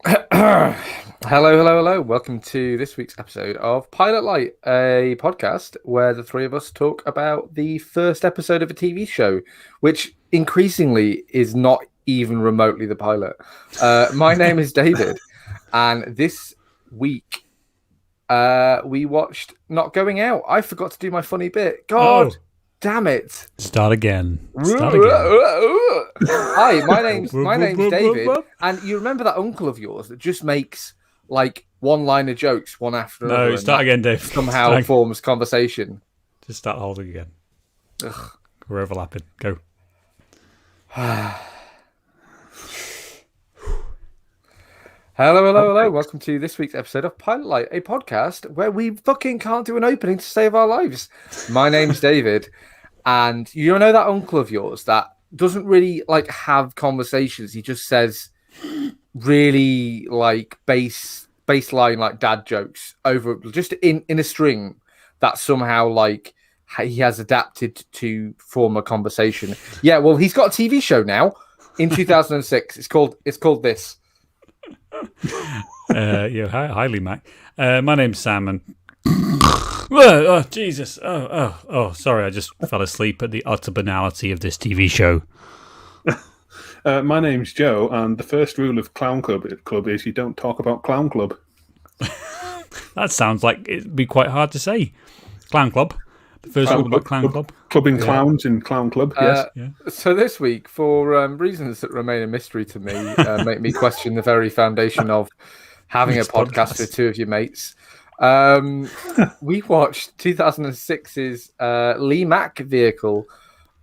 Hello, hello, hello. Welcome to this week's episode of Pilot Light, a podcast where the three of us talk about the first episode of a TV show, which increasingly is not even remotely the pilot. My name is David, and this week we watched Not Going Out. I forgot to do my funny bit. God damn it. Start again. Hi, my name's David, and you remember that uncle of yours that just makes like one-liner jokes one after another. No, start again, Dave. Somehow forms conversation. Just start holding again. Ugh. We're overlapping. Go. Hello. Welcome to this week's episode of Pilot Light, a podcast where we fucking can't do an opening to save our lives. My name's David, and you know that uncle of yours that doesn't really like have conversations. He just says really like baseline like dad jokes over just in a string that somehow like he has adapted to form a conversation. Yeah, well, he's got a TV show now in 2006. It's called This. Hi, Lee Mac. My name's Sam, and oh Jesus! Sorry, I just fell asleep at the utter banality of this TV show. My name's Joe, and the first rule of Clown Club is you don't talk about Clown Club. That sounds like it'd be quite hard to say. Clown Club. The first rule about Clown Club. Clubbing clowns in Clown Club, yes. So this week, for reasons that remain a mystery to me, make me question the very foundation of having a podcast with two of your mates. We watched 2006's Lee Mack vehicle,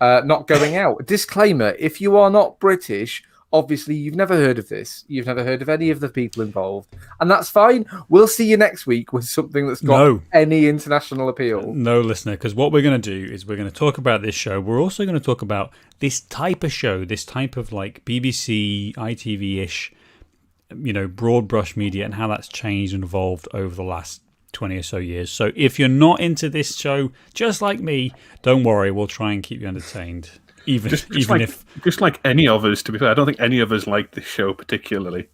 Not Going Out. Disclaimer, if you are not British, obviously you've never heard of this. You've never heard of any of the people involved. And that's fine. We'll see you next week with something that's got any international appeal. No, listener, because what we're going to do is we're going to talk about this show. We're also going to talk about this type of show, this type of like BBC, ITV-ish, broad brush media and how that's changed and evolved over the last 20 or so years. So if you're not into this show, just like me, don't worry, we'll try and keep you entertained. Just like any of us, to be fair, I don't think any of us like this show particularly.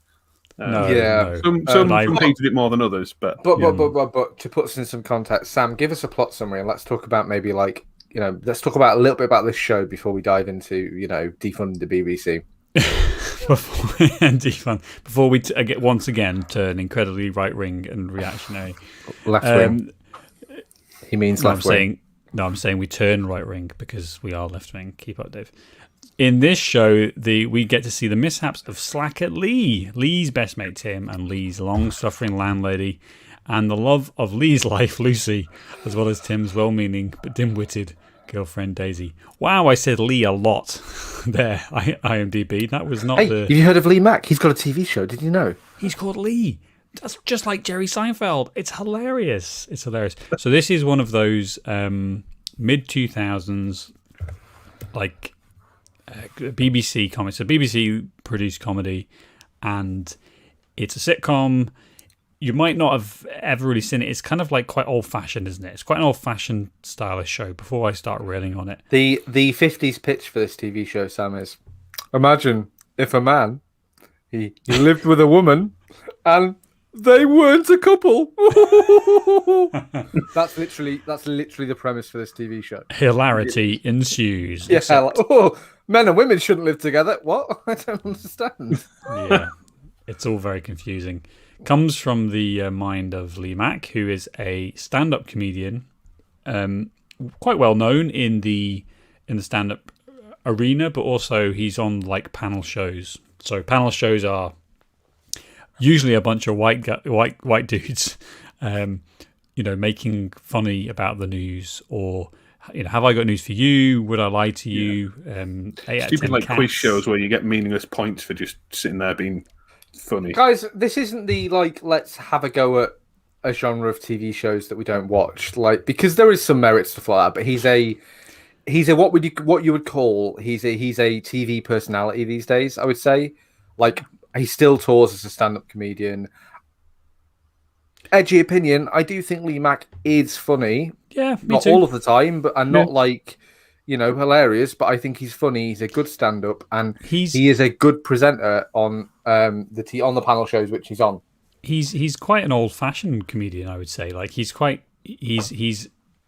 Some hated it more than others, but to put us in some context, Sam, give us a plot summary and let's talk about maybe let's talk about a little bit about this show before we dive into defunding the BBC. Before we get once again turn incredibly right wing and reactionary. Left wing. He means left wing. I'm saying we turn right wing because we are left wing. Keep up, Dave. In this show, we get to see the mishaps of Slacker Lee, Lee's best mate Tim, and Lee's long-suffering landlady, and the love of Lee's life, Lucy, as well as Tim's well-meaning but dim-witted girlfriend Daisy. Wow, I said Lee a lot there. IMDb. That was not have you heard of Lee Mack? He's got a TV show. Did you know? He's called Lee. That's just like Jerry Seinfeld. It's hilarious. So this is one of those mid-2000s like BBC comedy. So BBC produced comedy, and it's a sitcom. You might not have ever really seen it. It's kind of like quite old-fashioned, isn't it? It's quite an old-fashioned stylish show before I start railing on it. The 50s pitch for this TV show, Sam, is imagine if a man, he lived with a woman and they weren't a couple. That's literally the premise for this TV show. Hilarity ensues. Yeah, men and women shouldn't live together. What? I don't understand. Yeah, it's all very confusing. Comes from the mind of Lee Mack, who is a stand-up comedian, quite well known in the stand-up arena, but also he's on like panel shows. So panel shows are usually a bunch of white dudes, making funny about the news, or have I got news for you? Would I lie to you? Stupid like quiz shows where you get meaningless points for just sitting there being funny. Guys, this isn't the let's have a go at a genre of TV shows that we don't watch, because there is some merit stuff like that. But he's a what you would call he's a TV personality these days. I would say, he still tours as a stand-up comedian. Edgy opinion, I do think Lee Mack is funny. Yeah, not all of the time, but not hilarious, but I think he's funny. He's a good stand-up, and he is a good presenter on on the panel shows which he's on. He's quite an old-fashioned comedian, I would say. Like he's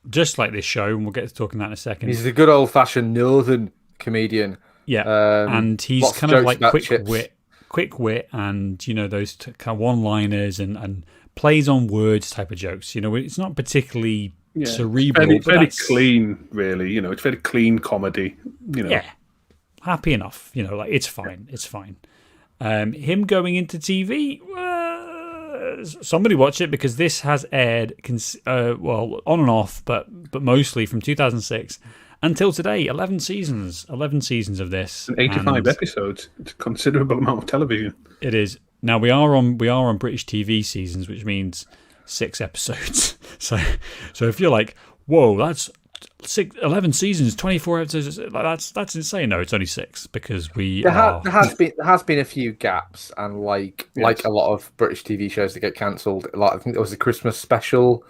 just like this show, and we'll get to talking that in a second. He's a good old-fashioned northern comedian. Yeah, and he's kind of like quick wit, and those kind of one-liners and plays on words type of jokes. It's not particularly cerebral. It's very clean, really. It's very clean comedy. Yeah, happy enough. Like it's fine. It's fine. Him going into TV. Somebody watch it, because this has aired on and off, but mostly from 2006 until today. 11 seasons of this, and 85 episodes. It's a considerable amount of television. It is. Now we are on British TV seasons, which means 6 episodes. So if you're like, whoa, that's 11 seasons, 24 episodes, that's insane. No, it's only 6, because there has been a few gaps, and like a lot of British TV shows that get cancelled. Like I think there was a Christmas special,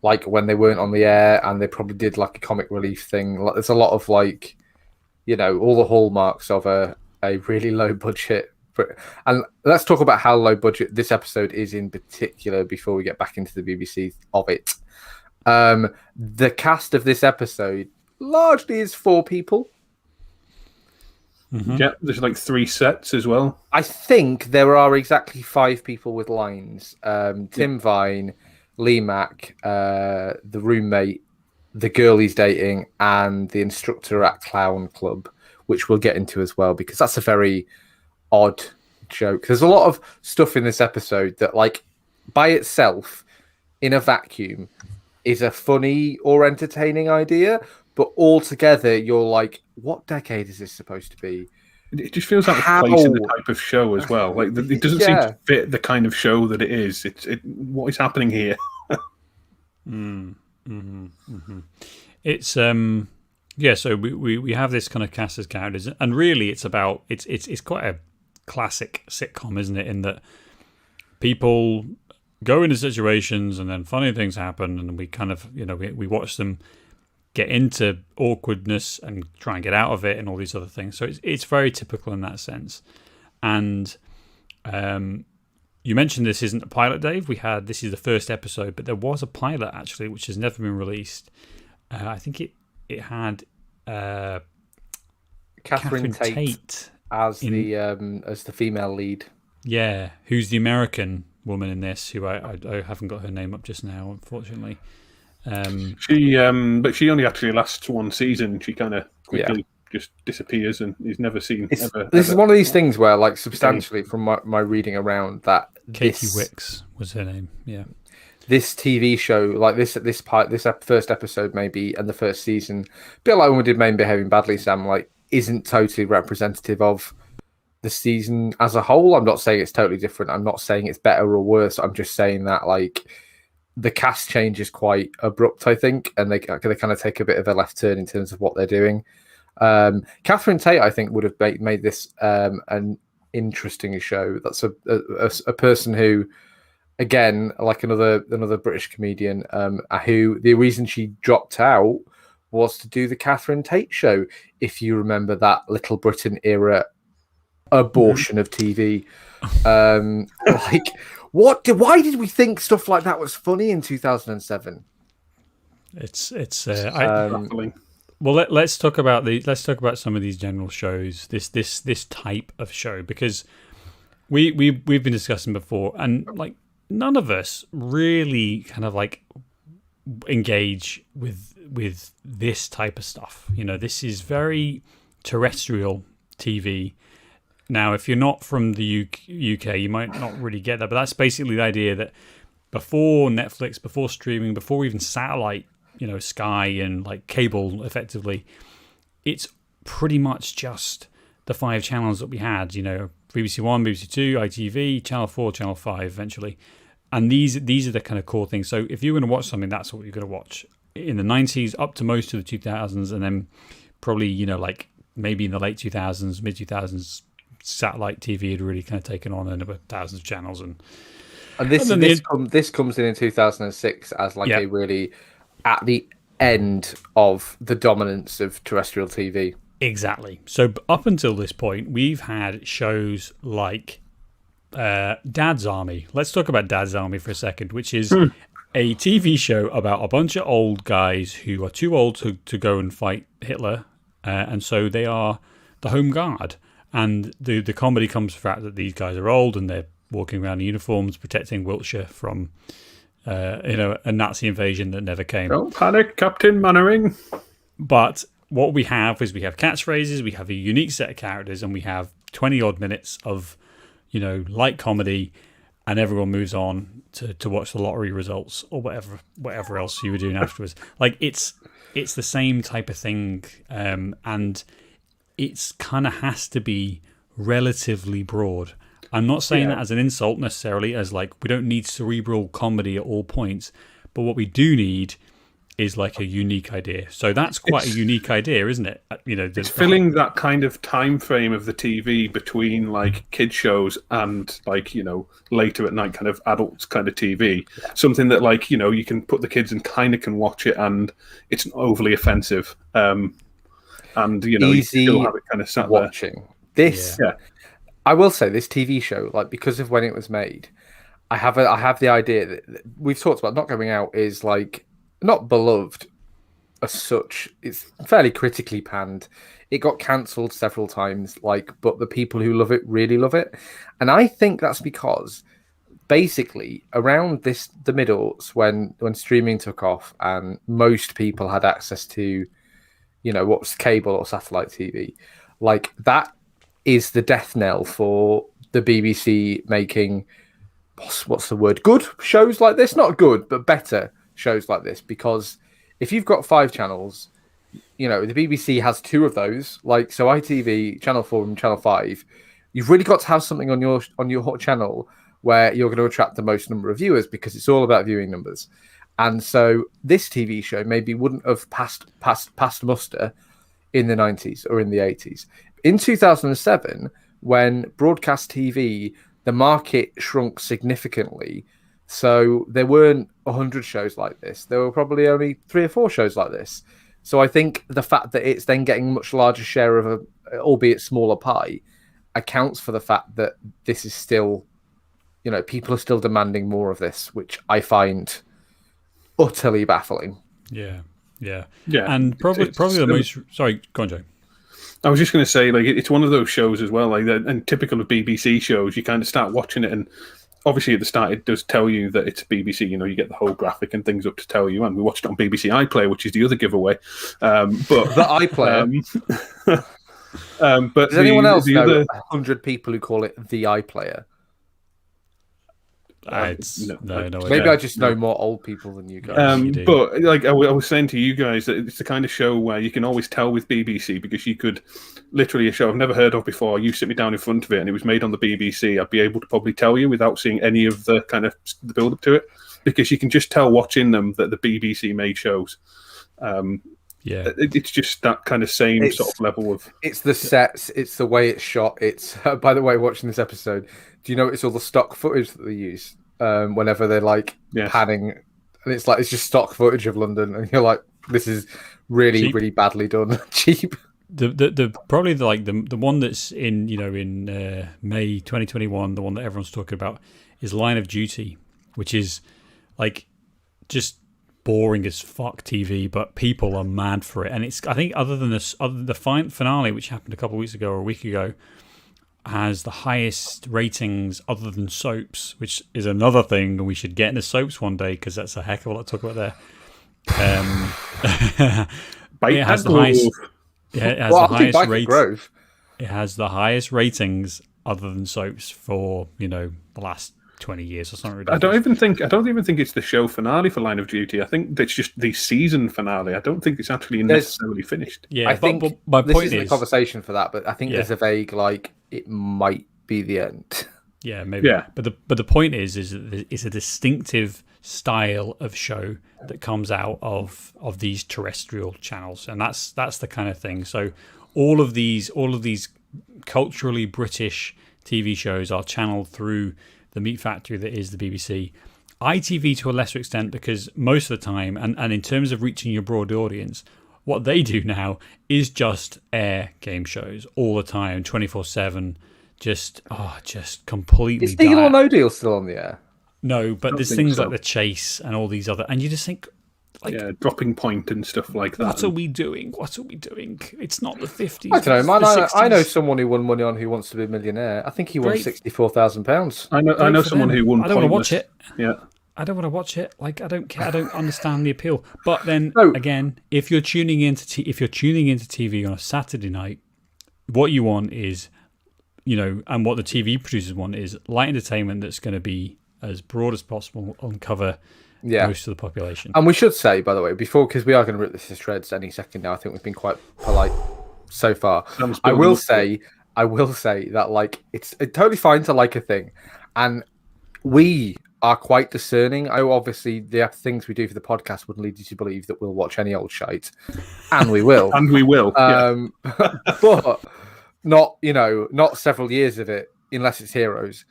like when they weren't on the air, and they probably did like a comic relief thing. Like there's a lot of all the hallmarks of a really low budget. And let's talk about how low budget this episode is in particular before we get back into the BBC of it. The cast of this episode largely is 4 people. Mm-hmm. Yeah, there's like 3 sets as well. I think there are exactly 5 people with lines. Tim Vine, Lee Mack, the roommate, the girl he's dating, and the instructor at Clown Club, which we'll get into as well, because that's a very odd joke. There's a lot of stuff in this episode that, like, by itself, in a vacuum, is a funny or entertaining idea, but altogether you're like, what decade is this supposed to be? It just feels like a place in the type of show as well. Like it doesn't seem to fit the kind of show that it is. What is happening here? It's so we have this kind of cast as characters, and really it's about it's quite a classic sitcom, isn't it? In that people go into situations and then funny things happen, and we kind of we watch them get into awkwardness and try and get out of it, and all these other things. So it's very typical in that sense. And you mentioned this isn't a pilot, Dave. This is the first episode, but there was a pilot actually, which has never been released. I think it had Catherine Tate as the female lead. Yeah, who's the American woman in this? Who I haven't got her name up just now, unfortunately. But she only actually lasts 1 season. She kind of quickly just disappears and is never seen. This is one of these things where, like, substantially from my reading around, that Katie Wicks was her name. Yeah, this TV show, like this first episode maybe, and the first season, a bit like when we did Men Behaving Badly, Sam, like, isn't totally representative of the season as a whole. I'm not saying it's totally different. I'm not saying it's better or worse. I'm just saying that, like, the cast change is quite abrupt, I think, and they kind of take a bit of a left turn in terms of what they're doing. Catherine Tate, I think, would have made this an interesting show. That's a person who, again, like another British comedian, who the reason she dropped out was to do the Catherine Tate show. If you remember that Little Britain era abortion of TV, like. Why did we think stuff like that was funny in 2007? Well, let's talk about some of these general shows. This type of show, because we've been discussing before, and like none of us really kind of like engage with this type of stuff. This is very terrestrial TV. Now, if you're not from the UK, you might not really get that, but that's basically the idea that before Netflix, before streaming, before even satellite, Sky and like cable, effectively, it's pretty much just the 5 channels that we had. BBC One, BBC Two, ITV, Channel 4, Channel 5, eventually, and these are the kind of core things. So if you're going to watch something, that's what you're going to watch in the 90s up to most of the 2000s, and then probably like maybe in the late 2000s, mid 2000s. Satellite TV had really kind of taken on, and there were thousands of channels, and this comes in 2006 as like a really at the end of the dominance of terrestrial TV. Exactly. So up until this point, we've had shows like Dad's Army. Let's talk about Dad's Army for a second, which is a TV show about a bunch of old guys who are too old to go and fight Hitler, and so they are the home guard. And the comedy comes from the fact that these guys are old and they're walking around in uniforms protecting Wiltshire from a Nazi invasion that never came. Don't panic, Captain Mannering. But what we have is we have catchphrases, we have a unique set of characters, and we have 20 odd minutes of, light comedy, and everyone moves on to watch the lottery results or whatever else you were doing afterwards. Like it's the same type of thing, and it's kind of has to be relatively broad. I'm not saying that as an insult necessarily, as like we don't need cerebral comedy at all points, but what we do need is like a unique idea. So that's quite a unique idea, isn't it? It's filling that kind of time frame of the TV between like kid shows and like, later at night kind of adults kind of TV. Yeah. Something that like, you can put the kids and kind of can watch it and it's not overly offensive. And, easy you still have it kind of sat watching. There. This, I will say this TV show, like because of when it was made, I have the idea that we've talked about not going out is like, not beloved as such. It's fairly critically panned. It got cancelled several times, but the people who love it really love it. And I think that's because basically around the middles when streaming took off and most people had access to, what's cable or satellite TV, like that is the death knell for the BBC making what's the word? Good shows like this, not good, but better shows like this, because if you've got 5 channels, the BBC has 2 of those, so ITV, Channel 4 and Channel 5, you've really got to have something on your channel where you're going to attract the most number of viewers, because it's all about viewing numbers. And so this TV show maybe wouldn't have passed muster in the 90s or in the 80s. In 2007, when broadcast TV, the market shrunk significantly. So there weren't 100 shows like this. There were probably only 3 or 4 shows like this. So I think the fact that it's then getting a much larger share of albeit smaller pie, accounts for the fact that this is still, people are still demanding more of this, which I find utterly baffling. Yeah. And probably the most. Sorry, go on, Joe. I was just going to say, it's one of those shows as well, and typical of BBC shows, you kind of start watching it and. Obviously, at the start, it does tell you that it's BBC. You get the whole graphic and things up to tell you. And we watched it on BBC iPlayer, which is the other giveaway. But the iPlayer. But does anyone else know 100 people who call it the iPlayer? No. Maybe I just know more old people than you guys. But I was saying to you guys that it's the kind of show where you can always tell with BBC, because you could literally, a show I've never heard of before, you sit me down in front of it and it was made on the BBC, I'd be able to probably tell you without seeing any of the kind of the build up to it, because you can just tell watching them that the BBC made shows. It's just that kind of same sort of level of. It's the sets, it's the way it's shot. It's by the way, watching this episode, do you notice all the stock footage that they use whenever they're panning, and it's just stock footage of London, and you're like, this is really cheap. Really badly done, cheap. The probably the one that's in May 2021, the one that everyone's talking about is Line of Duty, which is just boring as fuck TV, but people are mad for it. And it's, I think, other than the finale, which happened a couple of weeks ago or a week ago, has the highest ratings other than soaps, which is another thing, and we should get into soaps one day, because that's a heck of a lot to talk about there. It has the highest. It has the highest ratings. It has the highest ratings other than soaps for the last 20 years or something ridiculous. I don't even think it's the show finale for Line of Duty. I think it's just the season finale. I don't think it's actually necessarily finished. Yeah, I think my point is the conversation for that, but I think there's a vague it might be the end. Yeah, maybe. Yeah. But the point is that it's a distinctive style of show that comes out of these terrestrial channels, and that's the kind of thing. So all of these culturally British TV shows are channeled through the meat factory that is the BBC, ITV to a lesser extent, because most of the time, and in terms of reaching your broad audience, what they do now is just air game shows all the time, 24/7. Just completely. Is Deal or No Deal still on the air? No, but there's things like The Chase and all these other, and you just think, like, Dropping Point and stuff like that. What are we doing? What are we doing? It's not the 50s. I don't know, man. it's the I know 60s. someone who won money on Who Wants to Be a Millionaire. I think he won Great. £64,000. I know for someone them. who won. I don't want to watch Pointless. it. Yeah. I don't want to watch it. Like, I don't care. I don't understand the appeal. But then No. again, if you're tuning into TV on a Saturday night, what you want is, and what the TV producers want is light entertainment that's going to be as broad as possible and cover most of the population. And we should say, by the way, because we are going to rip this to shreds any second now. I think we've been quite polite so far. I will say that, like, it's totally fine to like a thing, and we are quite discerning. Obviously, the things we do for the podcast would lead you to believe that we'll watch any old shite, and we will, And we will. but not several years of it, unless it's Heroes.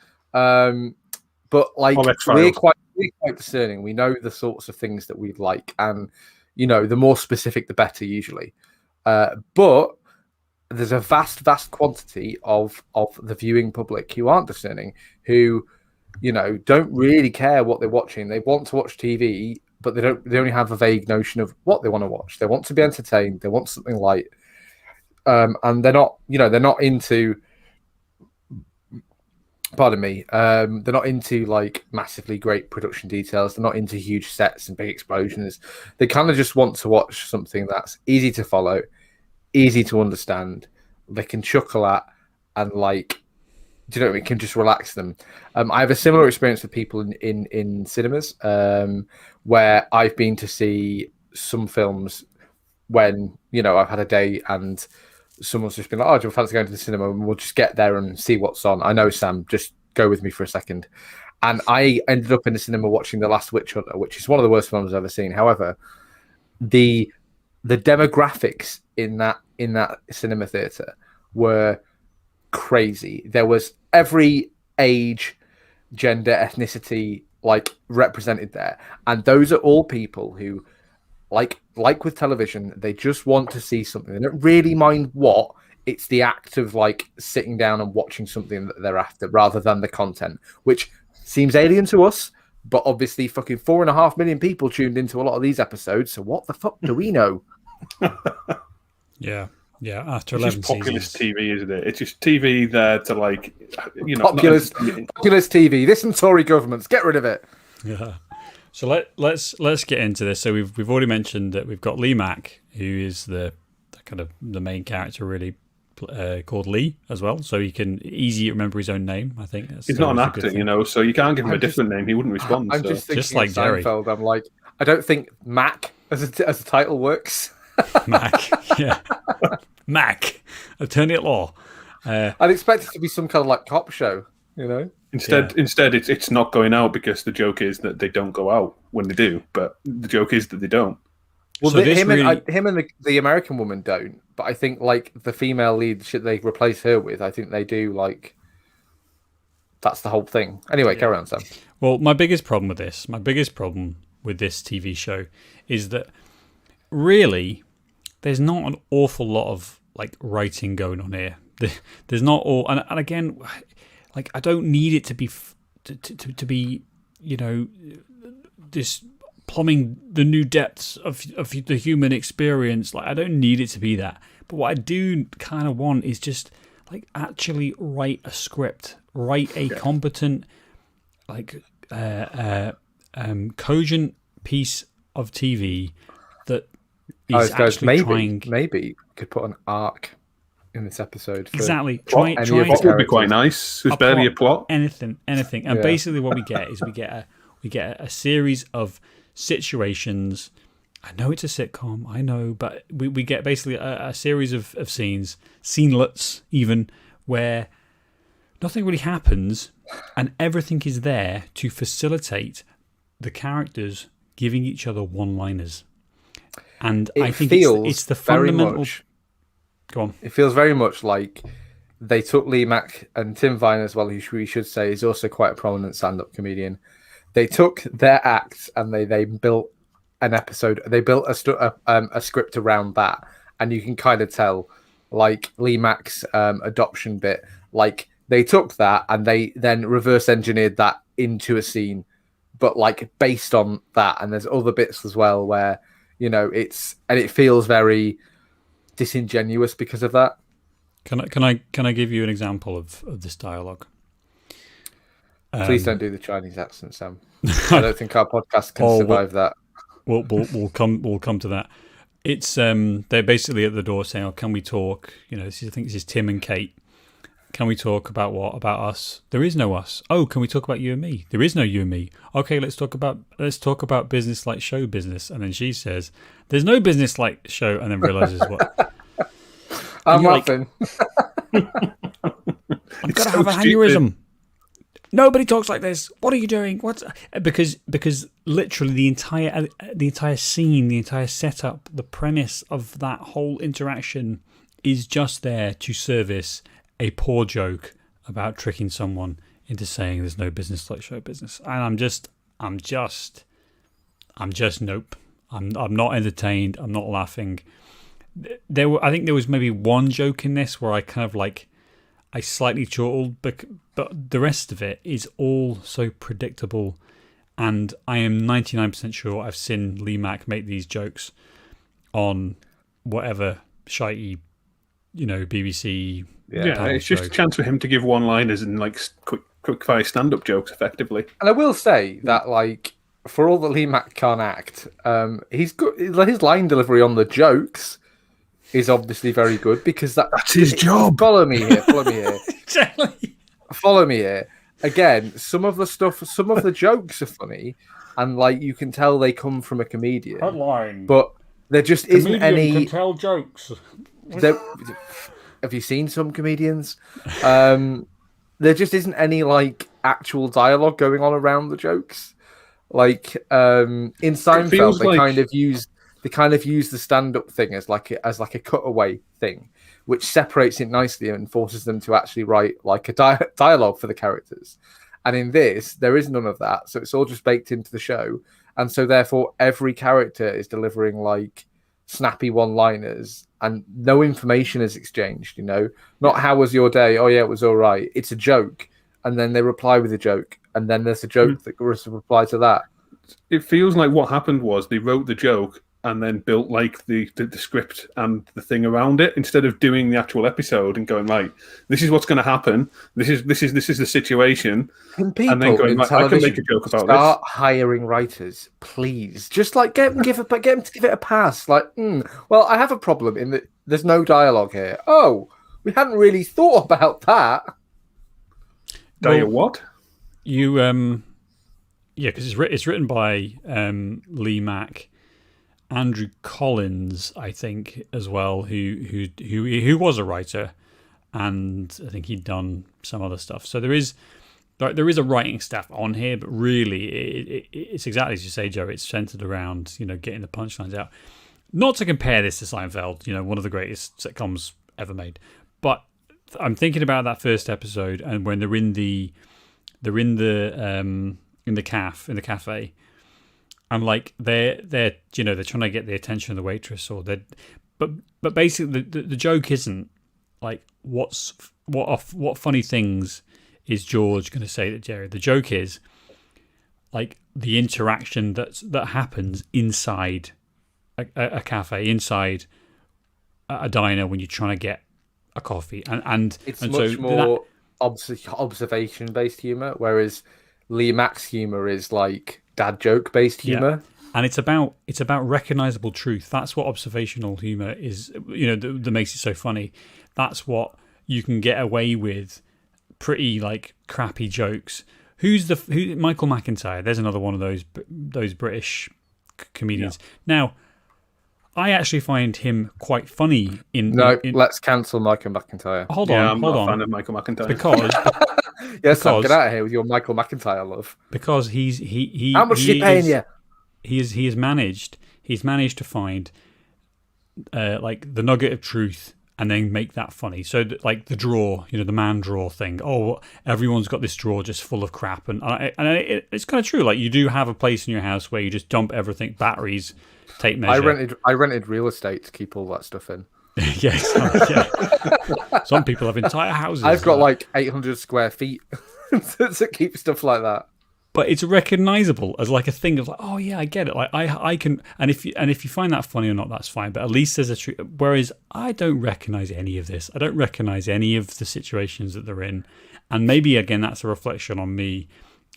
But like, we're quite discerning. We know the sorts of things that we'd like, and the more specific, the better usually. But there's a vast quantity of the viewing public who aren't discerning, who don't really care what they're watching. They want to watch TV, but they only have a vague notion of what they want to watch. They want to be entertained. They want something light, and they're not into. Pardon me. They're not into like massively great production details. They're not into huge sets and big explosions. They kind of just want to watch something that's easy to follow, easy to understand. They can chuckle at, and like, it can just relax them. I have a similar experience with people in cinemas, where I've been to see some films when I've had a day and someone's just been like, "Oh, do you fancy going to the cinema?" And we'll just get there and see what's on. I know, Sam, just go with me for a second. And I ended up in the cinema watching The Last Witch Hunter, which is one of the worst films I've ever seen. However, the demographics in that cinema theater were crazy. There was every age, gender, ethnicity like represented there, and those are all people who like with television, they just want to see something. They don't really mind what. It's the act of like sitting down and watching something that they're after, rather than the content, which seems alien to us. But obviously, fucking 4.5 million people tuned into a lot of these episodes. So what the fuck do we know? Yeah. After It's 11 just populist seasons. TV, isn't it? It's just TV there to like, populist TV. This and Tory governments, get rid of it. Yeah. So let's get into this. So we've already mentioned that we've got Lee Mack, who is the kind of the main character, really, called Lee as well. So he can easily remember his own name. I think he's not an actor, so you can't give him a different name. He wouldn't respond. I'm just thinking just like of Seinfeld. I'm like, I don't think Mac as a title works. Mac, yeah, Mac, attorney at law. I'd expect it to be some kind of like cop show, Instead, it's not going out because the joke is that they don't go out when they do, but the joke is that they don't. Well, So him really- and the American woman don't, but I think like the female lead, should they replace her with? I think they do. Like, that's the whole thing. Anyway, carry on, Sam. Well, my biggest problem with this TV show is that really there's not an awful lot of like writing going on here. There's not all, and again, like I don't need it to be to be this plumbing the new depths of the human experience. Like I don't need it to be that. But what I do kind of want is just like actually write a script, write a competent, like cogent piece of TV that is actually trying. Maybe could put an arc in this episode. Exactly. Try Plot would be quite nice. There's barely a plot. Anything. And basically what we get is we get a series of situations. I know it's a sitcom, I know, but we get basically a series of scenelets even, where nothing really happens and everything is there to facilitate the characters giving each other one-liners. And I think it's the fundamental... Go on. It feels very much like they took Lee Mack and Tim Vine as well, who we should say is also quite a prominent stand-up comedian. They took their acts and they built an episode. They built a script around that, and you can kind of tell, like Lee Mack's adoption bit, like they took that and they then reverse engineered that into a scene, but like based on that. And there's other bits as well where, you know, it feels very disingenuous because of that. Can I give you an example of this dialogue? Please don't do the Chinese accent, Sam. I don't think our podcast can survive that. We'll come to that. It's they're basically at the door saying, "Oh, can we talk?" You know, I think this is Tim and Kate. Can we talk about what? About us? There is no us. Oh, can we talk about you and me? There is no you and me. Okay, let's talk about business like show business. And then she says, "There's no business like show," and then realizes what. I'm laughing. I'm gonna have a aneurysm. Nobody talks like this. What are you doing? Because literally the entire scene, the entire setup, the premise of that whole interaction is just there to service a poor joke about tricking someone into saying there's no business like show business. And I'm just nope. I'm not entertained. I'm not laughing. I think there was maybe one joke in this where I kind of like, I slightly chortled, but the rest of it is all so predictable. And I am 99% sure I've seen Lee Mack make these jokes on whatever shitey, BBC. Yeah, it's just a chance for him to give one-liners and like quick fire stand-up jokes effectively. And I will say that, like, for all that Lee Mack can't act, he's good. His line delivery on the jokes is obviously very good because that's his job. Follow me here. Exactly. Follow me here. Again, some of the jokes are funny, and like you can tell they come from a comedian. Headline. But there just isn't any. Can tell jokes. Have you seen some comedians? There just isn't any like actual dialogue going on around the jokes. Like in Seinfeld, they kind of use the stand-up thing as like a cutaway thing, which separates it nicely and forces them to actually write like a dialogue for the characters. And in this, there is none of that, so it's all just baked into the show, and so therefore every character is delivering like snappy one-liners, and no information is exchanged. Not how was your day? Oh yeah, it was all right. It's a joke, and then they reply with a joke, and then there's a joke that goes to reply to that. It feels like what happened was they wrote the joke and then built like the script and the thing around it instead of doing the actual episode and going, right, this is what's going to happen. This is the situation. And then going, right, I can make a joke about start hiring writers, please. Just like get them to give it a pass. Like, well, I have a problem in that there's no dialogue here. Oh, we hadn't really thought about that. What? You yeah, because it's written by Lee Mack. Andrew Collins, I think, as well, who was a writer, and I think he'd done some other stuff. So there is a writing staff on here, but really it's exactly as you say, Joe. It's centered around getting the punchlines out. Not to compare this to Seinfeld, one of the greatest sitcoms ever made, but I'm thinking about that first episode and when they're in the cafe. I'm like they're trying to get the attention of the waitress, but basically the joke isn't like what funny things is George going to say to Jerry. The joke is like the interaction that happens inside a cafe, inside a diner when you're trying to get a coffee, and it's much more observation based humor, whereas Lee Mack's humor is like dad joke based humor, and it's about recognizable truth. That's what observational humor is. That makes it so funny. That's what you can get away with. Pretty like crappy jokes. Who's Michael McIntyre? There's another one of those British comedians. Yeah. Now, I actually find him quite funny. Let's cancel Michael McIntyre. Hold on. I'm not a fan of Michael McIntyre because. Yes, get out of here with your Michael McIntyre love. Because he how much is he paying you? He's managed to find like the nugget of truth and then make that funny. So like the drawer, the man drawer thing. Oh, everyone's got this drawer just full of crap, and it's kind of true. Like you do have a place in your house where you just dump everything, batteries, tape measure. I rented real estate to keep all that stuff in. Yes, yeah. Some people have entire houses. I've got like 800 square feet to keep stuff like that. But it's recognizable as like a thing of like, oh yeah, I get it. Like I can, and if you find that funny or not, that's fine. But at least there's a truth. Whereas I don't recognize any of this. I don't recognize any of the situations that they're in, and maybe again that's a reflection on me.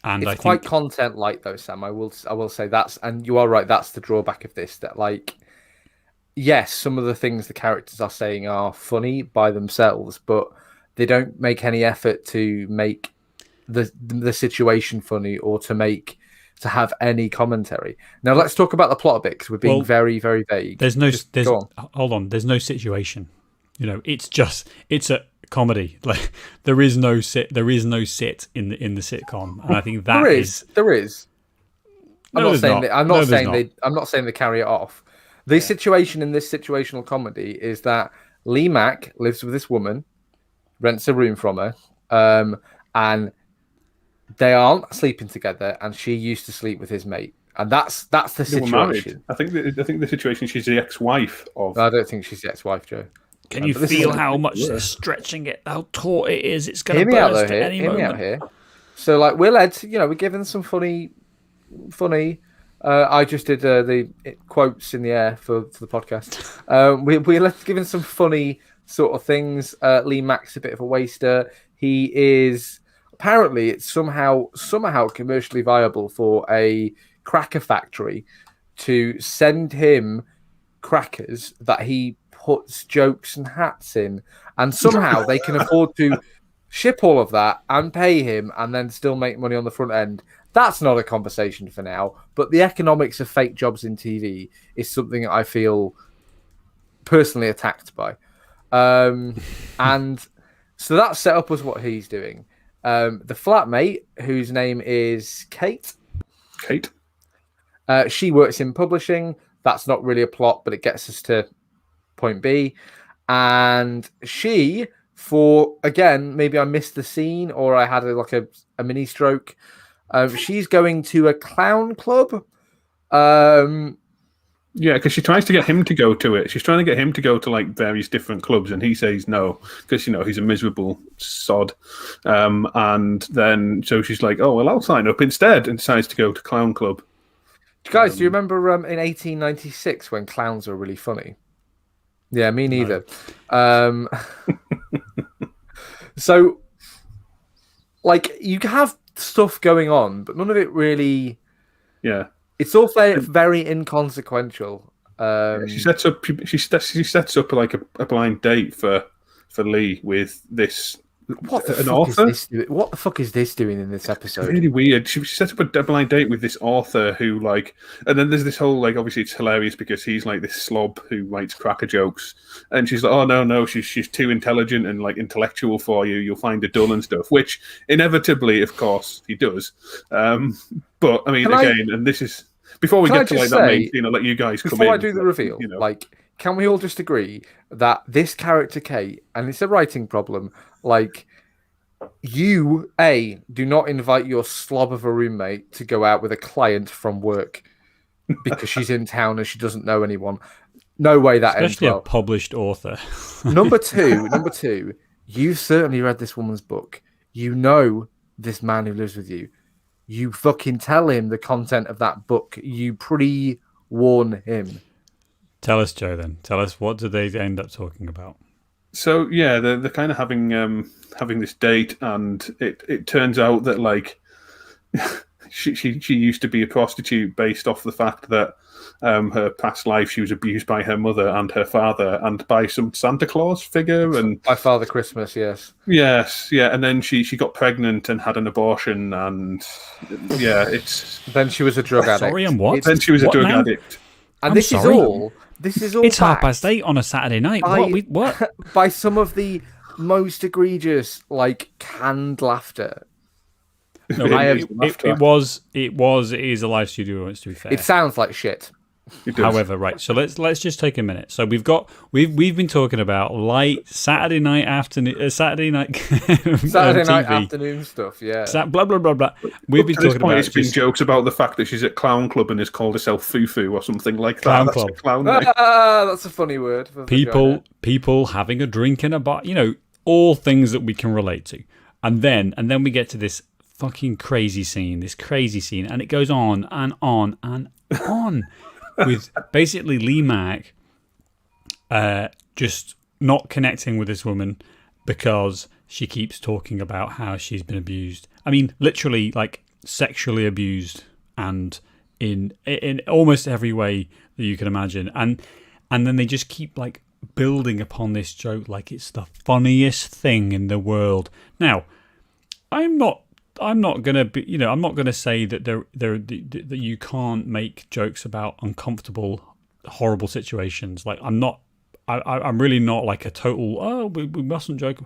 And it's quite content light though, Sam. I will say that's, and you are right. That's the drawback of this. That like, yes, some of the things the characters are saying are funny by themselves, but they don't make any effort to make the situation funny or to have any commentary. Now let's talk about the plot a bit because we're being very, very vague. Hold on. There's no situation. It's a comedy. Like there is no sit in the sitcom, and I think that there is. I'm not saying they carry it off. The situation in this situational comedy is that Lee Mack lives with this woman, rents a room from her, and they aren't sleeping together, and she used to sleep with his mate, and that's the situation. I think the situation. She's the ex-wife of. No, I don't think she's the ex-wife, Joe. Can you feel how much they're stretching it? How taut it is? It's going to burst at any moment. Hear me out here. So, like, we're led to, we're given some funny. I just did the quotes in the air for the podcast. We're given some funny sort of things. Lee Mack's a bit of a waster. He is. Apparently, it's somehow commercially viable for a cracker factory to send him crackers that he puts jokes and hats in, and somehow they can afford to ship all of that and pay him and then still make money on the front end. That's not a conversation for now, but the economics of fake jobs in TV is something I feel personally attacked by. And so that's set up as what he's doing. The flatmate, whose name is Kate. She works in publishing. That's not really a plot, but it gets us to point B. And she, maybe I missed the scene or I had a mini stroke. She's going to a clown club. Yeah, because she tries to get him to go to it. She's trying to get him to go to like various different clubs, and he says no because he's a miserable sod. And then so she's like, "Oh well, I'll sign up instead," and decides to go to clown club. Guys, do you remember in 1896 when clowns were really funny? Yeah, me neither. No. So, like, you have stuff going on, but none of it really. Yeah. It's all very inconsequential. She sets up like a blind date for Lee with this author. What the fuck is this doing in this episode? It's really weird. She set up a blind date with this author who and then there's this whole obviously it's hilarious because he's like this slob who writes cracker jokes, and she's like, oh no, she's too intelligent and intellectual for you. You'll find her dull and stuff, which inevitably, of course, he does. But I mean, and this is. Before we get to that main scene, I'll let you guys come in. Before I do the reveal, can we all just agree that this character Kate, and it's a writing problem, you, do not invite your slob of a roommate to go out with a client from work because she's in town and she doesn't know anyone. No way that ends well. Especially a published author. Number two, you've certainly read this woman's book. You know this man who lives with you. You fucking tell him the content of that book. You pre-warn him. Tell us, Joe, then. Tell us, what do they end up talking about? So, yeah, they're kind of having this date, and it turns out that, she used to be a prostitute based off the fact that her past life she was abused by her mother and her father and by some Santa Claus figure and by Father Christmas. Yes, and then she got pregnant and had an abortion, and then she was a drug addict. Sorry, and what? Then she was a drug addict. And this is all. It's 8:30 on a Saturday night. What? By some of the most egregious, canned laughter. No, it is a live studio audience, to be fair. It sounds like shit. It does. However, right. So let's just take a minute. So we've been talking about light Saturday night afternoon, Saturday night Saturday night TV. afternoon stuff. Yeah. Blah blah blah blah. We've been Up to this talking point, about it's been jokes about the fact that she's at Clown Club and has called herself Fufu or something like that. Clown That's Club. a clown name. That's a funny word. For vagina. people having a drink in a bar. All things that we can relate to. And then we get to this fucking crazy scene, and it goes on and on and on with basically Lee Mack just not connecting with this woman because she keeps talking about how she's been abused. I mean, literally, like, sexually abused, and in almost every way that you can imagine. And then they just keep, like, building upon this joke like it's the funniest thing in the world. Now, I'm not gonna be, I'm not gonna say that that you can't make jokes about uncomfortable, horrible situations. Like, I'm really not like a total. We mustn't joke.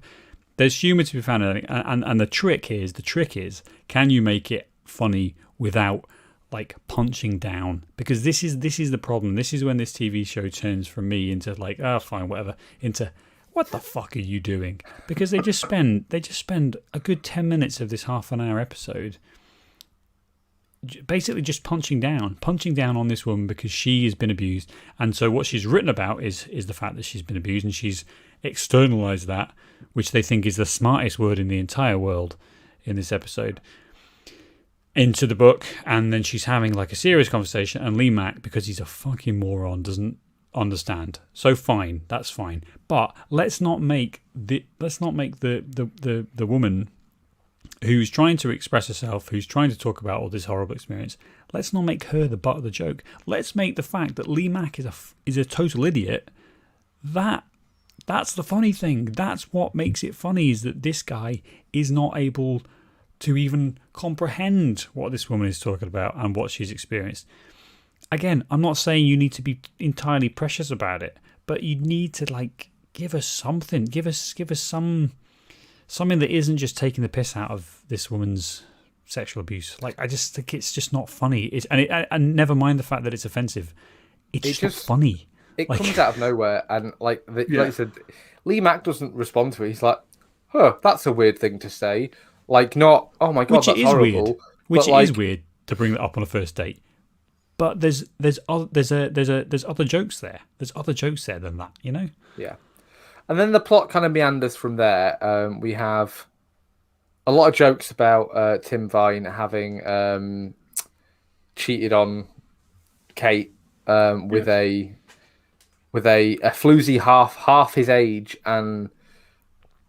There's humour to be found in it, and the trick is, can you make it funny without, like, punching down? Because this is the problem. This is when this TV show turns from me into, like, fine, whatever, into, what the fuck are you doing? Because they just spend a good 10 minutes of this half an hour episode basically just punching down on this woman because she has been abused. And so what she's written about is the fact that she's been abused, and she's externalized that, which they think is the smartest word in the entire world in this episode, into the book. And then she's having, like, a serious conversation, and Lee Mack, because he's a fucking moron, doesn't understand. So fine, that's fine. But let's not make the woman who's trying to express herself, who's trying to talk about all this horrible experience, let's not make her the butt of the joke. Let's make the fact that Lee Mack is a total idiot. That's the funny thing. That's what makes it funny, is that this guy is not able to even comprehend what this woman is talking about and what she's experienced. Again, I'm not saying you need to be entirely precious about it, but you need to, like, give us something. Give us something that isn't just taking the piss out of this woman's sexual abuse. Like, I just think it's just not funny. And never mind the fact that it's offensive. It's just not funny. It comes out of nowhere, and like I said, Lee Mack doesn't respond to it. He's like, that's a weird thing to say. Like, not, oh my god, that's horrible. Weird. Which is weird to bring that up on a first date. But there's other jokes there. There's other jokes there than that, Yeah. And then the plot kind of meanders from there. We have a lot of jokes about Tim Vine having cheated on Kate with a floozy half his age. And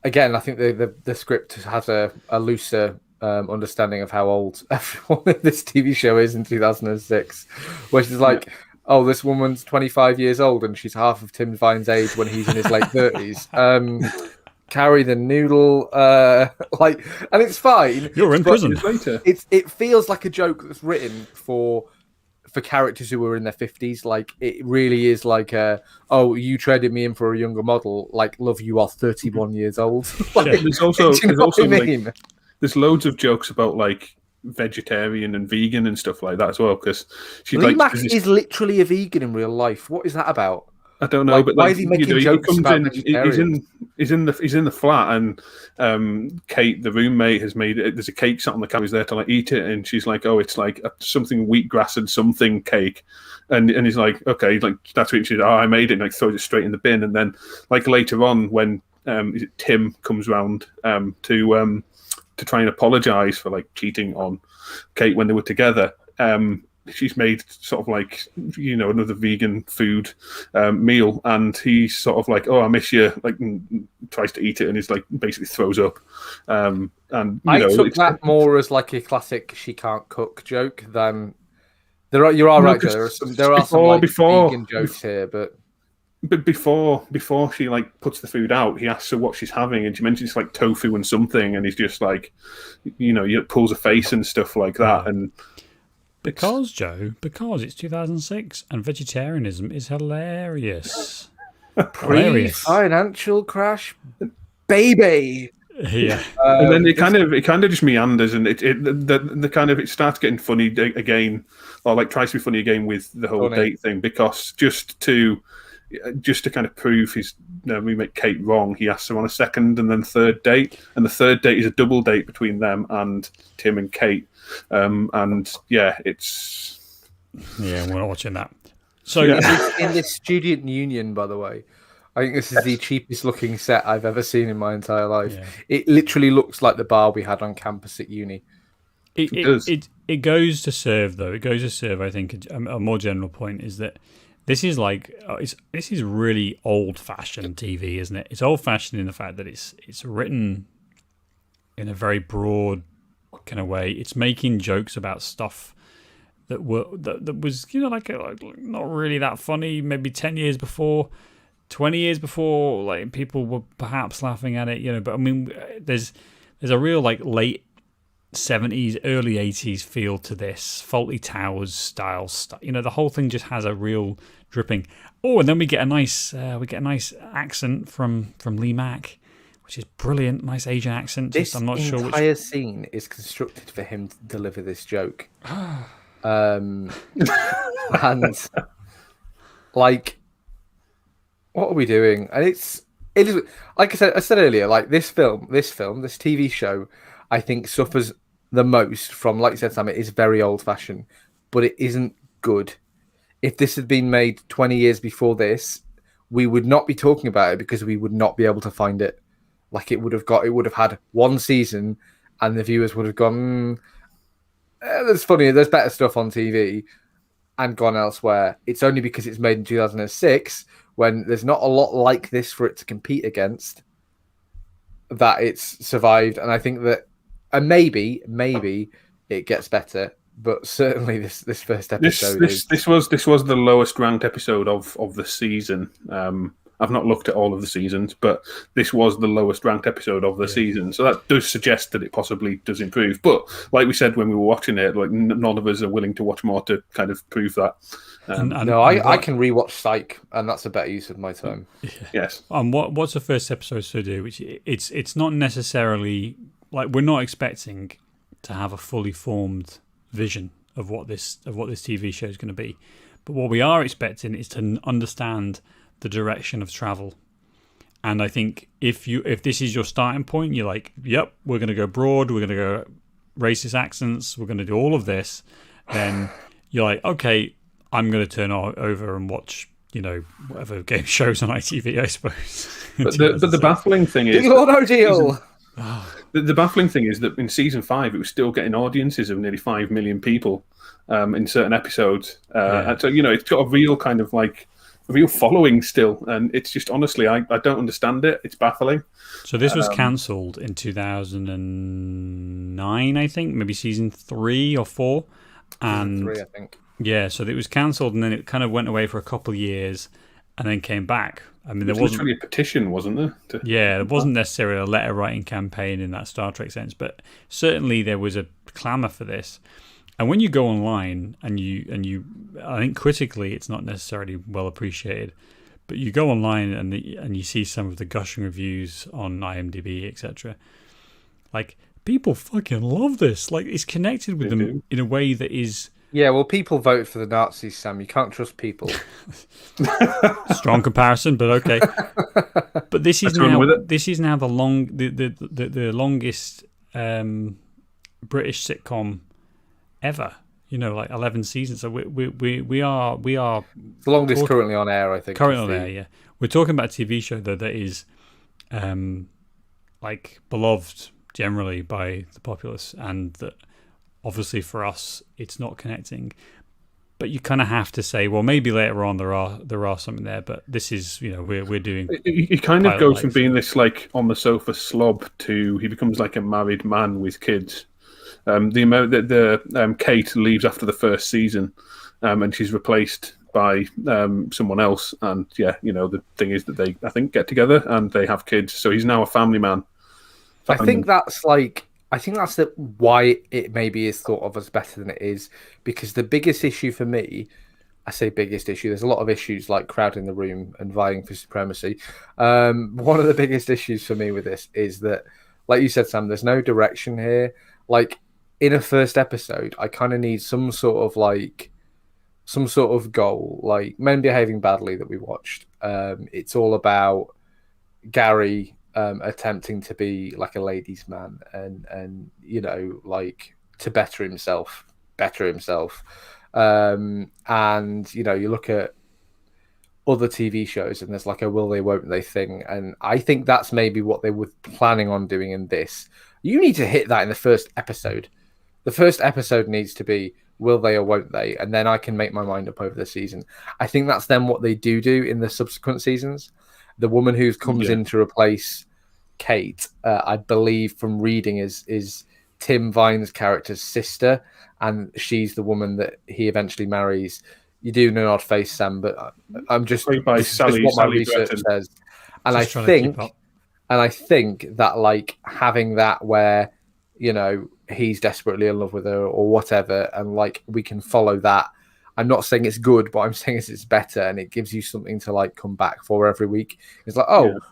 again, I think the script has a looser understanding of how old everyone in this TV show is in 2006, which is like, oh, this woman's 25 years old and she's half of Tim Vine's age when he's in his late 30s. Carry the noodle, and it's fine. You're in prison. It feels like a joke that's written for characters who are in their 50s. Like, it really is like, you traded me in for a younger model. Like, love, you are 31 years old. Like, there's also there's loads of jokes about, like, vegetarian and vegan and stuff like that as well, because Lee Mack is literally a vegan in real life. What is that about? I don't know, like, but why is he making jokes about vegetarians? He's in the flat, and Kate, the roommate, has made it. There's a cake sat on the couch. He's there to, like, eat it, and she's like, "Oh, it's like something wheatgrass and something cake," and he's like, "Okay," like, that's what she's. "Oh, I made it," and, like, throws it straight in the bin, and then, like, later on when Tim comes round to try and apologize for, like, cheating on Kate when they were together. She's made sort of like, another vegan food meal, and he's sort of like, "Oh, I miss you," like, tries to eat it, and he's like, basically throws up. And I took that more as like a classic "she can't cook" joke than you are right. There are some like, vegan jokes here, but before she, like, puts the food out, he asks her what she's having, and she mentions, like, tofu and something, and he's just like, he pulls a face and stuff like that. And because it's 2006 and vegetarianism is hilarious. Pre-financial crash, baby. Yeah. And then it kind of just meanders, and it starts getting funny again, or like tries to be funny again with the whole date thing, because just to kind of prove his roommate Kate wrong, he asks her on a second and then third date, and the third date is a double date between them and Tim and Kate, and yeah, we're not watching that. So in this student union, by the way, I think this is the cheapest looking set I've ever seen in my entire life. Yeah. It literally looks like the bar we had on campus at uni. It goes to serve, though. It goes to serve, I think, a more general point is that this is like this is really old-fashioned TV, isn't it? It's old-fashioned in the fact that it's written in a very broad kind of way. It's making jokes about stuff that was like not really that funny. Maybe 10 years before. 20 years before, like people were perhaps laughing at it, but I mean, there's a real like late 70s, early 80s feel to this, Fawlty Towers style stuff. The whole thing just has a real dripping. Oh, and then we get a nice accent from Lee Mack, which is brilliant. Nice Asian accent. I'm not sure which entire scene is constructed for him to deliver this joke. And like, what are we doing? And it is like I said earlier, like this TV show, I think suffers the most from, like you said, Sam, it is very old fashioned, but it isn't good. If this had been made 20 years before this, we would not be talking about it because we would not be able to find it. Like it would have had one season and the viewers would have gone, there's better stuff on TV, and gone elsewhere. It's only because it's made in 2006 when there's not a lot like this for it to compete against that it's survived. And I think that, and maybe it gets better, but certainly this first episode this was the lowest ranked episode of the season. I've not looked at all of the seasons, but this was the lowest ranked episode of the season. So that does suggest that it possibly does improve. But like we said when we were watching it, like none of us are willing to watch more to kind of prove that. I can rewatch Psych, and that's a better use of my time. Yeah. Yes. What's the first episode to do? Which it's not necessarily like we're not expecting to have a fully formed vision of what this TV show is going to be, but what we are expecting is to understand the direction of travel. And I think if this is your starting point, you're like, yep, we're going to go broad, we're going to go racist accents, we're going to do all of this, then you're like, okay, I'm going to turn over and watch, whatever game shows on ITV, I suppose. But the baffling thing is, the baffling thing is that in season 5, it was still getting audiences of nearly 5 million people in certain episodes. And so it's got a real kind of like a real following still, and it's just honestly, I don't understand it. It's baffling. So this was cancelled in 2009, I think, maybe season 3 or 4, and 3, I think. Yeah, so it was cancelled, and then it kind of went away for a couple of years, and then came back. I mean, there wasn't really a petition, wasn't there? There wasn't necessarily a letter writing campaign in that Star Trek sense, but certainly there was a clamour for this. And when you go online and you, I think critically it's not necessarily well appreciated, but you go online and you see some of the gushing reviews on IMDb, etc. Like, people fucking love this. Like, it's connected with them in a way that is. Yeah, well, people vote for the Nazis, Sam. You can't trust people. Strong comparison, but okay. But this is now the longest British sitcom ever. Like 11 seasons. So we are the longest currently on air, I think. Currently on air, yeah. We're talking about a TV show though that is like beloved generally by the populace, and that obviously for us it's not connecting. But you kind of have to say, well, maybe later on there are something there. But this is, we're doing. He kind of goes from being this like on the sofa slob to he becomes like a married man with kids. The amount that Kate leaves after the first season, and she's replaced by someone else. And the thing is that they, I think, get together and they have kids. So he's now a family man. I think that's why it maybe is thought of as better than it is, because the biggest issue for me, I say biggest issue, there's a lot of issues like crowding the room and vying for supremacy. One of the biggest issues for me with this is that like you said, Sam, there's no direction here. Like in a first episode, I kind of need some sort of goal, like Men Behaving Badly that we watched. It's all about Gary attempting to be like a ladies' man and like to better himself. And you look at other TV shows and there's like a will they won't they thing, and I think that's maybe what they were planning on doing in this. You need to hit that in the first episode. The first episode needs to be will they or won't they, and then I can make my mind up over the season. I think that's then what they do in the subsequent seasons. The woman who comes in to replace Kate, I believe from reading, is Tim Vine's character's sister, and she's the woman that he eventually marries. You do an odd face, Sam, but I'm just by Sally, what my Sally research Burton says, and I think that like having that where he's desperately in love with her or whatever, and like we can follow that. I'm not saying it's good, but I'm saying it's better, and it gives you something to like come back for every week. It's like,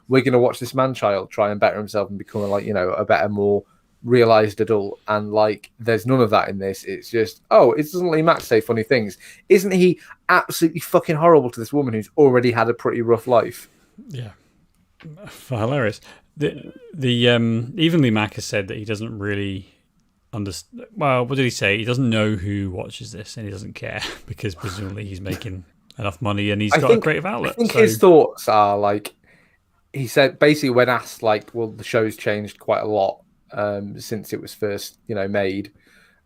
we're going to watch this man-child try and better himself and become like a better, more realized adult, and like there's none of that in this. It's just it doesn't let Max say funny things. Isn't he absolutely fucking horrible to this woman who's already had a pretty rough life? Yeah, hilarious. The even Lee Mack has said that he doesn't really understand. Well, what did he say? He doesn't know who watches this and he doesn't care because presumably he's making enough money and he's got a creative outlet. I think his thoughts are like, he said basically when asked like, well, the show's changed quite a lot since it was first, made.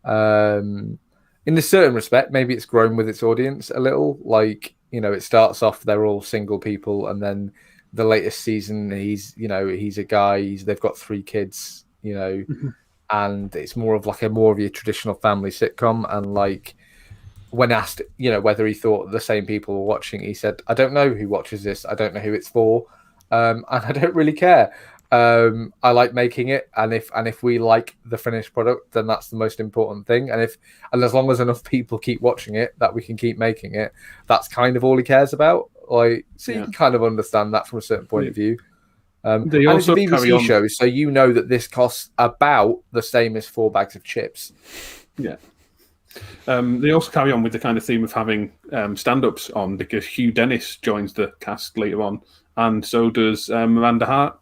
In a certain respect, maybe it's grown with its audience a little. Like, it starts off they're all single people, and then the latest season he's a guy. They've got 3 kids, and it's more of your traditional family sitcom. And like when asked, whether he thought the same people were watching, he said, "I don't know who watches this. I don't know who it's for, and I don't really care." I like making it, and if we like the finished product, then that's the most important thing. And as long as enough people keep watching it, that we can keep making it, that's kind of all he cares about. Like, so you can kind of understand that from a certain point of view. They also it's a BBC show, so that this costs about the same as 4 bags of chips. Yeah. They also carry on with the kind of theme of having stand-ups on, because Hugh Dennis joins the cast later on, and so does Miranda Hart.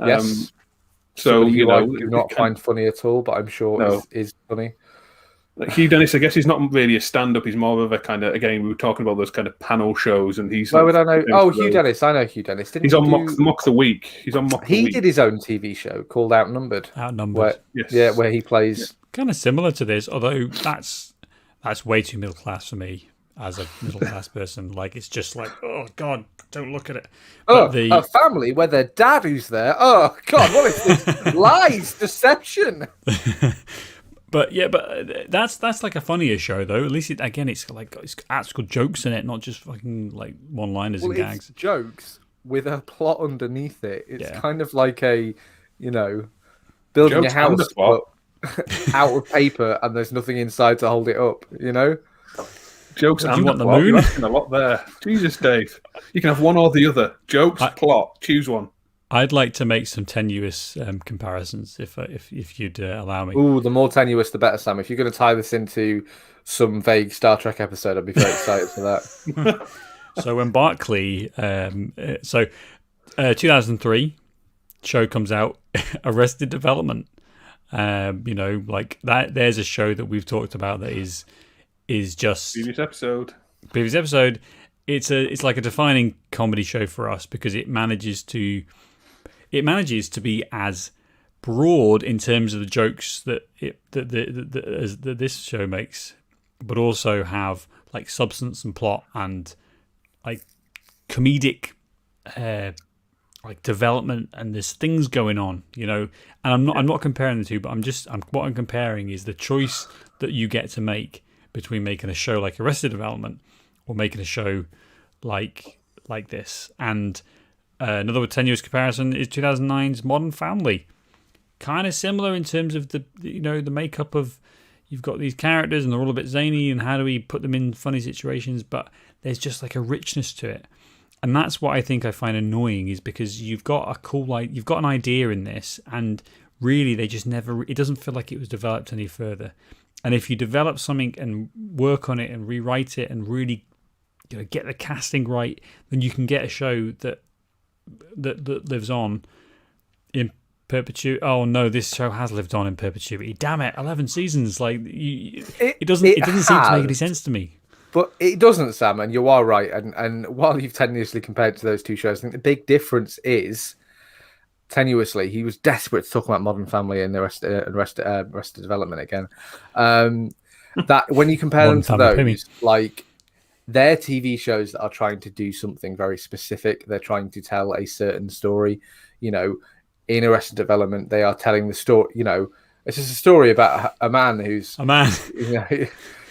Yes. So do not find funny at all, but I'm sure is funny. Hugh Dennis, I guess he's not really a stand-up. He's more of a kind of, again, we were talking about those kind of panel shows, and he's. Why would I know? Oh, Hugh Dennis. I know Hugh Dennis. He's on Mock the Week. He's on Mock the Week. He did his own TV show called Outnumbered. Where he plays kind of similar to this, although that's way too middle class for me as a middle class person. Like, it's just like, oh God, don't look at it. But a family where their dad who's there. Oh God, what is this? Lies, deception. But that's like a funnier show though. At least it's actual jokes in it, not just fucking like one-liners and gags. It's jokes with a plot underneath it. It's kind of like a, building jokes a house out of paper and there's nothing inside to hold it up. Jokes and you want the the plot. moon? You're asking a lot there. Jesus, Dave. You can have one or the other. Jokes, plot. Choose one. I'd like to make some tenuous comparisons, if you'd allow me. Ooh, the more tenuous, the better, Sam. If you're going to tie this into some vague Star Trek episode, I'd be very excited for that. So when Barclay, 2003, show comes out, Arrested Development. Like that. There's a show that we've talked about that is just previous episode. It's like a defining comedy show for us because it manages to be as broad in terms of the jokes that this show makes, but also have like substance and plot and like comedic like development, and there's things going on, and I'm not comparing the two, but what I'm comparing is the choice that you get to make between making a show like Arrested Development or making a show like this. And another tenuous comparison is 2009's Modern Family. Kind of similar in terms of the makeup of, you've got these characters and they're all a bit zany and how do we put them in funny situations, but there's just like a richness to it. And that's what I think I find annoying, is because you've got you've got an idea in this, and really they just never. It doesn't feel like it was developed any further. And if you develop something and work on it and rewrite it and really get the casting right, then you can get a show that lives on in perpetuity. Oh no, this show has lived on in perpetuity. Damn it, 11 seasons. Like it doesn't seem to make any sense to me. But it doesn't, Sam, and you are right. And while you've tenuously compared to those two shows, I think the big difference is tenuously he was desperate to talk about Modern Family and the Arrested Development again. That when you compare them to those, like they're TV shows that are trying to do something very specific. They're trying to tell a certain story. You know, in Arrested Development, they are telling the story. You know, it's just a story about a man who's a man. You know,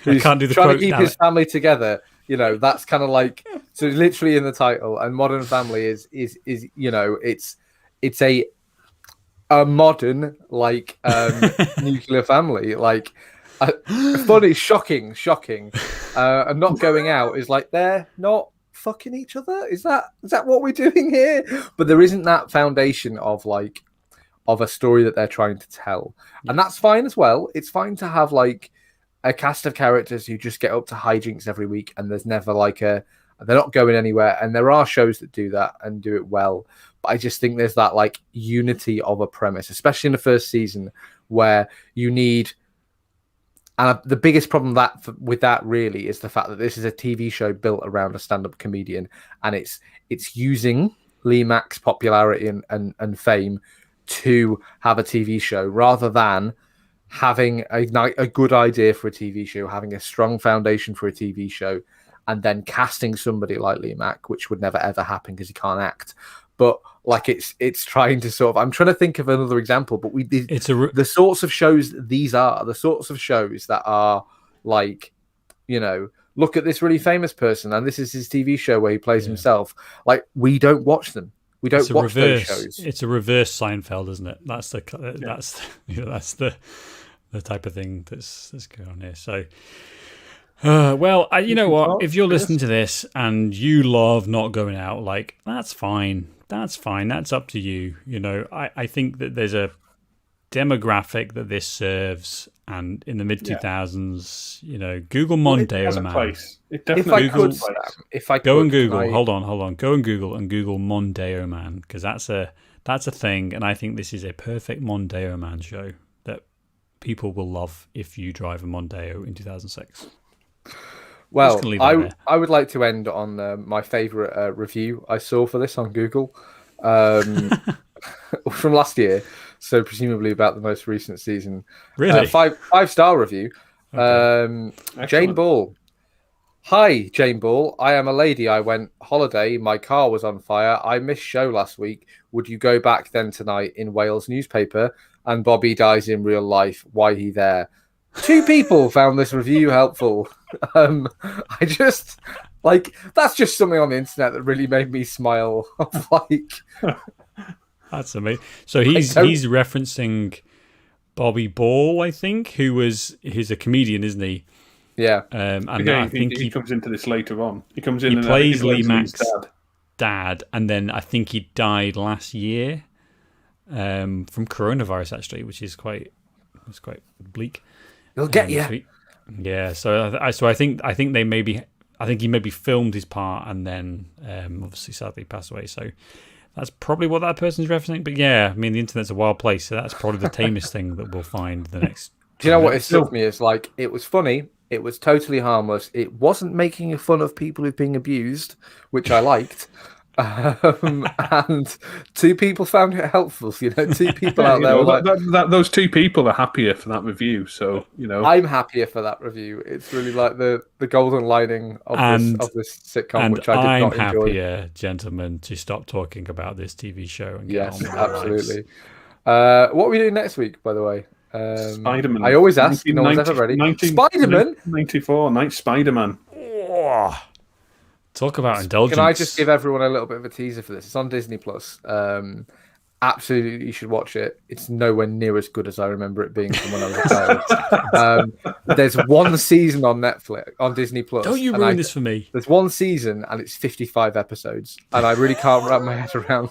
who's trying to keep his family together. You know, that's kind of like so literally in the title. And Modern Family is you know, it's a modern like nuclear family, like funny, shocking, and not going out is like they're not fucking each other. Is that what we're doing here? But there isn't that foundation of a story that they're trying to tell, and that's fine as well. It's fine to have like a cast of characters who just get up to hijinks every week, and there's never they're not going anywhere. And there are shows that do that and do it well. But I just think there's that like unity of a premise, especially in the first season, where you need. And the biggest problem with that really is the fact that this is a TV show built around a stand-up comedian, and it's using Lee Mack's popularity and fame to have a TV show rather than having a good idea for a TV show, having a strong foundation for a TV show, and then casting somebody like Lee Mack, which would never ever happen because he can't act. But like it's trying to sort of. I'm trying to think of another example, but the sorts of shows these are the sorts of shows that are like, you know, look at this really famous person and this is his TV show where he plays himself. Like we don't watch them. We don't watch those shows. It's a reverse Seinfeld, isn't it? That's the type of thing that's going on here. So, well, you know what? If you're listening to this and you love not going out, like that's fine. That's fine. That's up to you. You know, I think that there's a demographic that this serves, and in the mid 2000s, you know, Google Mondeo Man. It definitely if I could, go and Google. Hold on. Go and Google Mondeo Man, because that's a thing, and I think this is a perfect Mondeo Man show that people will love if you drive a Mondeo in 2006. Well, I would like to end on my favourite review I saw for this on Google from last year, so presumably about the most recent season. Really? 5-star review. Okay. Jane Ball. Hi, Jane Ball. I am a lady. I went holiday. My car was on fire. I missed show last week. Would you go back then tonight in Wales newspaper? And Bobby dies in real life. Why he there? 2 people found this review helpful. I just that's just something on the internet that really made me smile. That's amazing. So he's referencing Bobby Ball, I think, he's a comedian, isn't he? Yeah. And I think he comes into this later on. He comes in. He plays Lee Mack's dad, and then I think he died last year from coronavirus, actually, which is quite bleak. It'll get you. Yeah, so I think they maybe he maybe filmed his part and then obviously sadly passed away. So that's probably what that person's referencing. But yeah, I mean the internet's a wild place, so that's probably the tamest thing that we'll find the next. Do you know what it struck me is like it was funny, it was totally harmless, it wasn't making fun of people who've been abused, which I liked. And 2 people found it helpful. You know, 2 people out there. Those 2 people are happier for that review. So you know, I'm happier for that review. It's really like the golden lining of this sitcom, which I did not enjoy. I'm happier, gentlemen, to stop talking about this TV show. And yes, absolutely. What are we doing next week, by the way? Spider-Man. I always ask. No one's ever ready. Spider-Man. 94. Night Spider-Man. Oh. Talk about indulgence. Can I just give everyone a little bit of a teaser for this? It's on Disney Plus. Absolutely, you should watch it. It's nowhere near as good as I remember it being from when I was a child. There's 1 season on Netflix, on Disney Plus. Don't you ruin this for me. There's 1 season and it's 55 episodes, and I really can't wrap my head around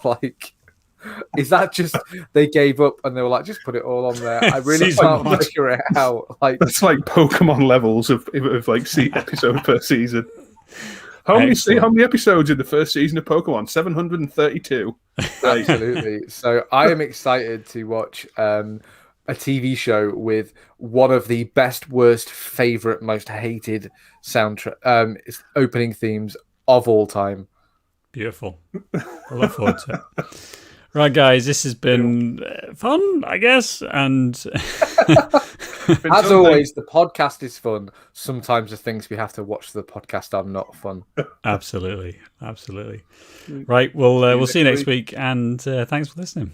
Is that just they gave up and they were like, just put it all on there? I really Season can't one. figure it out. Like, That's like Pokemon levels of like episode per season. How many episodes in the first season of Pokemon? 732. Right. absolutely. So I am excited to watch a TV show with one of the best, worst, favorite, most hated soundtrack opening themes of all time. Beautiful. I look forward to it. Right, guys, this has been fun, I guess. And As always, the podcast is fun. Sometimes the things we have to watch for the podcast are not fun. absolutely. Right, we'll see you next week. And thanks for listening.